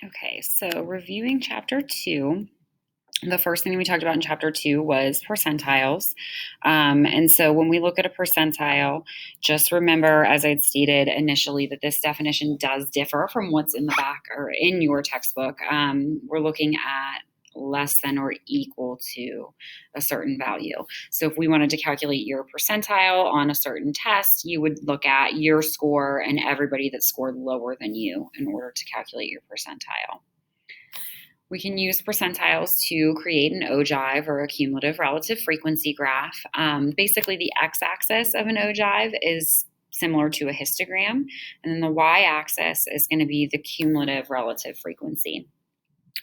Okay, so reviewing chapter 2, the first thing we talked about in chapter 2 was percentiles. And so when we look at a percentile, just remember, as I'd stated initially, that this definition does differ from what's in the back or in your textbook. We're looking at less than or equal to a certain value. So if we wanted to calculate your percentile on a certain test, you would look at your score and everybody that scored lower than you in order to calculate your percentile. We can use percentiles to create an ogive or a cumulative relative frequency graph. Basically, the x-axis of an ogive is similar to a histogram, and then the y-axis is going to be the cumulative relative frequency.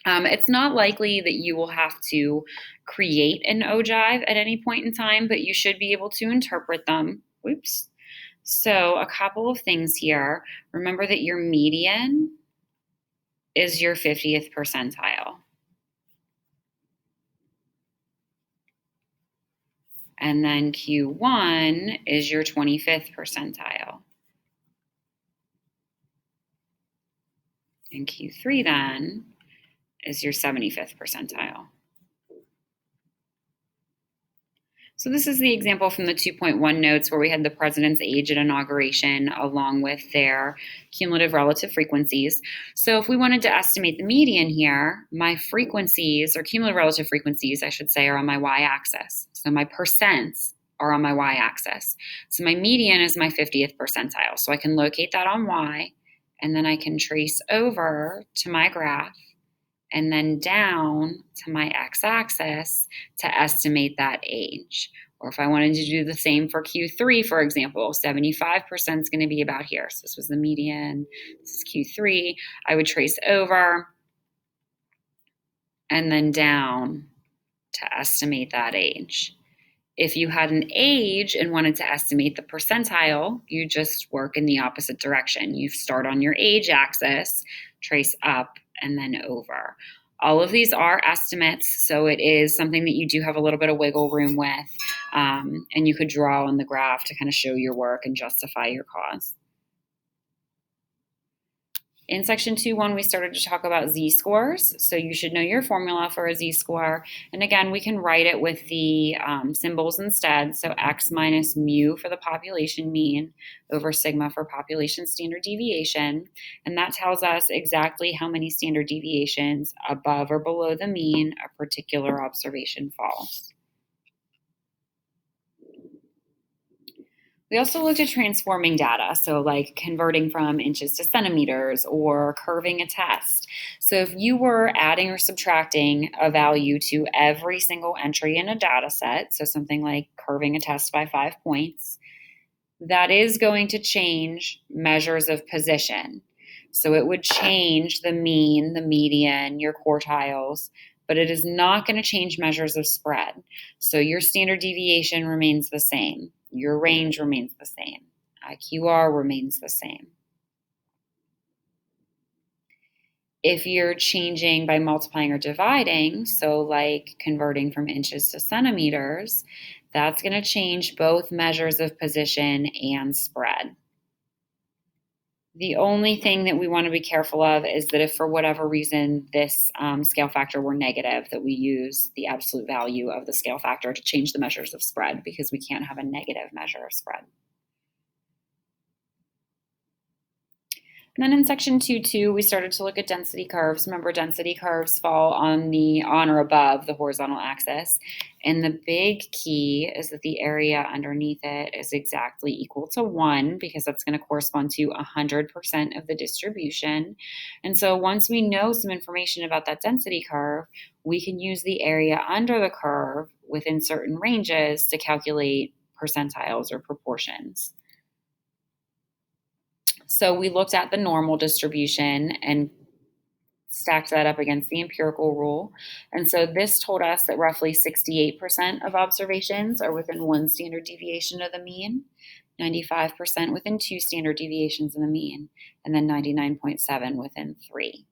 It's not likely that you will have to create an ogive at any point in time, but you should be able to interpret them. Whoops. So a couple of things here. Remember that your median is your 50th percentile. And then Q1 is your 25th percentile. And Q3 then is your 75th percentile. So this is the example from the 2.1 notes where we had the president's age at inauguration along with their cumulative relative frequencies. So if we wanted to estimate the median here, my frequencies, or cumulative relative frequencies, I should say, are on my y-axis. So my percents are on my y-axis. So my median is my 50th percentile. So I can locate that on y, and then I can trace over to my graph and then down to my x-axis to estimate that age. Or if I wanted to do the same for Q3, for example, 75% is going to be about here. So this was the median, this is Q3. I would trace over and then down to estimate that age. If you had an age and wanted to estimate the percentile, you just work in the opposite direction. You start on your age axis, trace up, and then over. All of these are estimates, so it is something that you do have a little bit of wiggle room with, and you could draw on the graph to kind of show your work and justify your cause. In section 2.1, we started to talk about z-scores, so you should know your formula for a z-score. And again, we can write it with the symbols instead, so x minus mu for the population mean over sigma for population standard deviation. And that tells us exactly how many standard deviations above or below the mean a particular observation falls. We also looked at transforming data, so like converting from inches to centimeters or curving a test. So if you were adding or subtracting a value to every single entry in a data set, so something like curving a test by 5 points, that is going to change measures of position. So it would change the mean, the median, your quartiles, but it is not going to change measures of spread. So your standard deviation remains the same. Your range remains the same. IQR remains the same. If you're changing by multiplying or dividing, so like converting from inches to centimeters, that's going to change both measures of position and spread. The only thing that we want to be careful of is that if for whatever reason this scale factor were negative, that we use the absolute value of the scale factor to change the measures of spread, because we can't have a negative measure of spread. And then in section 2.2, we started to look at density curves. Remember, density curves fall on or above the horizontal axis. And the big key is that the area underneath it is exactly equal to 1, because that's going to correspond to 100% of the distribution. And so once we know some information about that density curve, we can use the area under the curve within certain ranges to calculate percentiles or proportions. So we looked at the normal distribution and stacked that up against the empirical rule. And so this told us that roughly 68% of observations are within 1 standard deviation of the mean, 95% within 2 standard deviations of the mean, and then 99.7 within 3.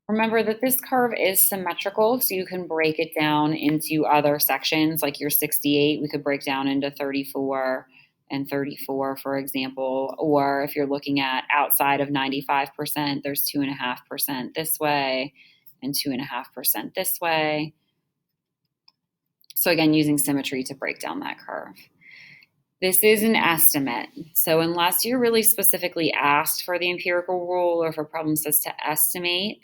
Remember that this curve is symmetrical, so you can break it down into other sections, like your 68, we could break down into 34 and 34, for example. Or if you're looking at outside of 95%, there's 2.5% this way and 2.5% this way. So again, using symmetry to break down that curve. This is an estimate. So unless you're really specifically asked for the empirical rule or if a problem says to estimate,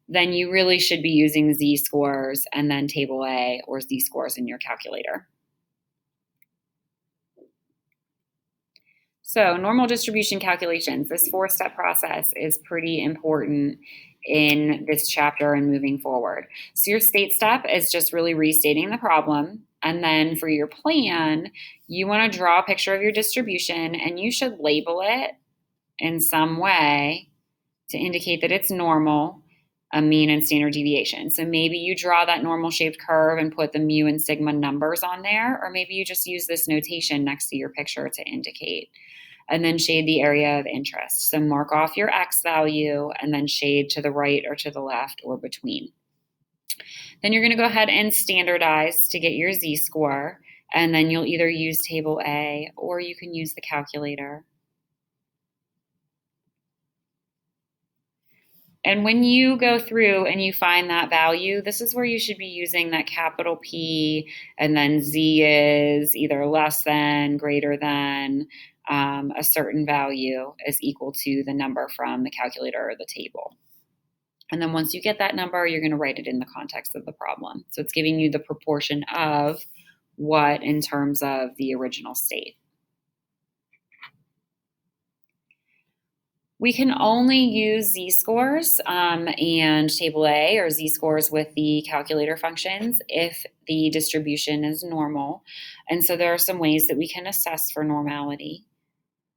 then you really should be using z-scores and then table A or z-scores in your calculator. So normal distribution calculations, this 4-step process is pretty important in this chapter and moving forward. So your state step is just really restating the problem. And then for your plan, you want to draw a picture of your distribution and you should label it in some way to indicate that it's normal, a mean, and standard deviation. So maybe you draw that normal shaped curve and put the mu and sigma numbers on there, or maybe you just use this notation next to your picture to indicate. And then shade the area of interest. So mark off your X value and then shade to the right or to the left or between. Then you're going to go ahead and standardize to get your z-score, and then you'll either use table A or you can use the calculator. And when you go through and you find that value, this is where you should be using that capital P, and then Z is either less than, greater than, a certain value is equal to the number from the calculator or the table. And then once you get that number, you're going to write it in the context of the problem. So it's giving you the proportion of what in terms of the original state. We can only use z-scores and table A or z-scores with the calculator functions if the distribution is normal. And so there are some ways that we can assess for normality.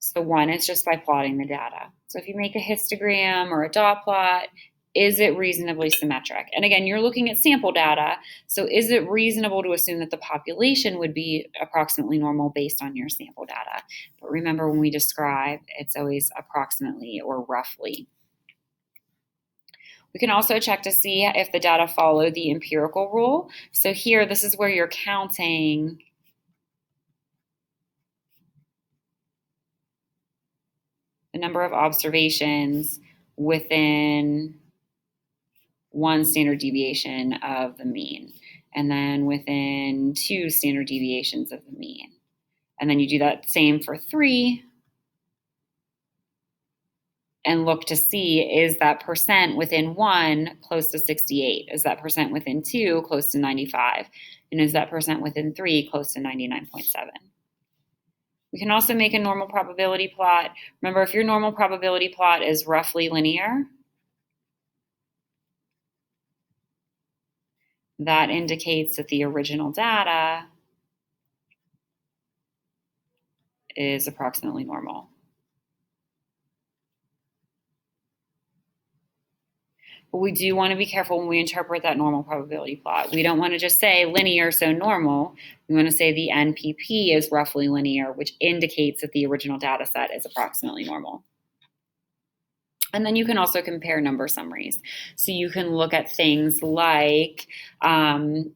So one is just by plotting the data. So if you make a histogram or a dot plot, is it reasonably symmetric? And again, you're looking at sample data. So is it reasonable to assume that the population would be approximately normal based on your sample data? But remember, when we describe, it's always approximately or roughly. We can also check to see if the data follow the empirical rule. So here, this is where you're counting the number of observations within one standard deviation of the mean, and then within 2 standard deviations of the mean. And then you do that same for 3 and look to see, is that percent within 1 close to 68? Is that percent within 2 close to 95? And is that percent within 3 close to 99.7? We can also make a normal probability plot. Remember, if your normal probability plot is roughly linear, that indicates that the original data is approximately normal. But we do want to be careful when we interpret that normal probability plot. We don't want to just say linear, so normal. We want to say the NPP is roughly linear, which indicates that the original data set is approximately normal. And then you can also compare number summaries. So you can look at things like,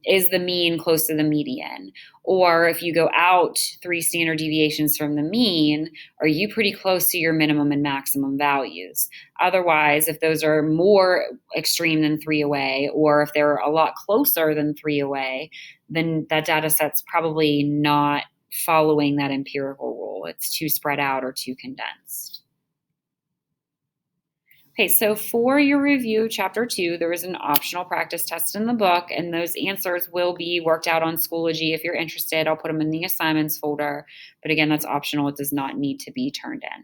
is the mean close to the median? Or if you go out 3 standard deviations from the mean, are you pretty close to your minimum and maximum values? Otherwise, if those are more extreme than 3 away, or if they're a lot closer than 3 away, then that data set's probably not following that empirical rule. It's too spread out or too condensed. Okay, so for your review, Chapter 2, there is an optional practice test in the book, and those answers will be worked out on Schoology. If you're interested, I'll put them in the assignments folder. But again, that's optional. It does not need to be turned in.